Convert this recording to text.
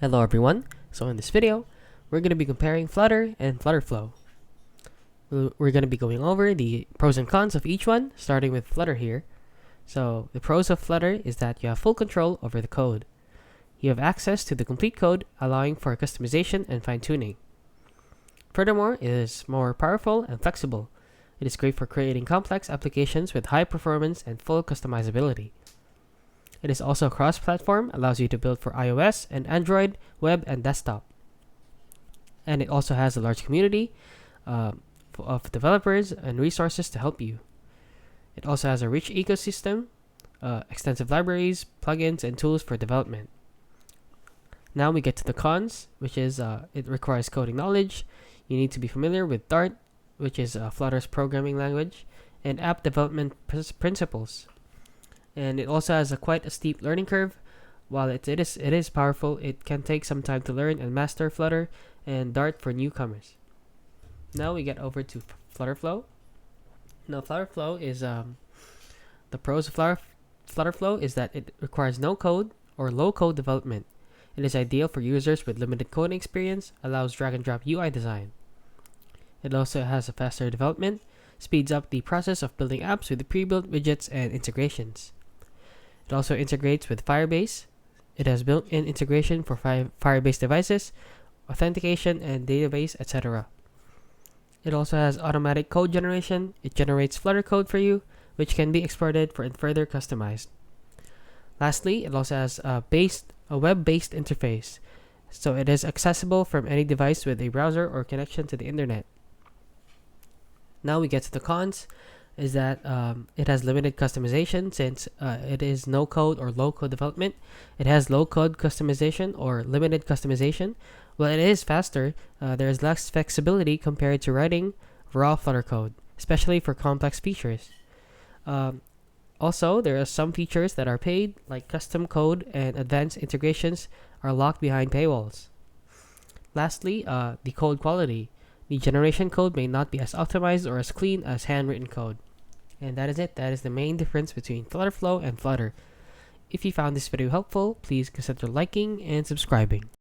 Hello everyone, so in this video, we're going to be comparing Flutter and FlutterFlow. We're going to be going over the pros and cons of each one, starting with Flutter here. So the pros of Flutter is that you have full control over the code. You have access to the complete code, allowing for customization and fine-tuning. Furthermore, it is more powerful and flexible. It is great for creating complex applications with high performance and full customizability. It is also cross-platform, allows you to build for iOS and Android, web, and desktop. And it also has a large community of developers and resources to help you. It also has a rich ecosystem, extensive libraries, plugins, and tools for development. Now we get to the cons, which is it requires coding knowledge. You need to be familiar with Dart, which is Flutter's programming language, and app development principles. And it also has quite a steep learning curve. While it is powerful, it can take some time to learn and master Flutter and Dart for newcomers. Now we get over to FlutterFlow. Now FlutterFlow is the pros of FlutterFlow is that it requires no code or low code development. It is ideal for users with limited coding experience, allows drag and drop UI design. It also has a faster development, speeds up the process of building apps with the pre-built widgets and integrations. It also integrates with Firebase. It has built-in integration for Firebase devices, authentication and database, etc. It also has automatic code generation. It generates Flutter code for you, which can be exported for and further customized. Lastly, it also has a web-based interface, so it is accessible from any device with a browser or connection to the internet. Now we get to the cons, is that it has limited customization since it is no code or low code development. It has low code customization or limited customization. While it is faster, there is less flexibility compared to writing raw Flutter code, especially for complex features. Also, there are some features that are paid, like custom code and advanced integrations are locked behind paywalls. Lastly, the code quality. The generation code may not be as optimized or as clean as handwritten code. And that is it. That is the main difference between FlutterFlow and Flutter. If you found this video helpful, please consider liking and subscribing.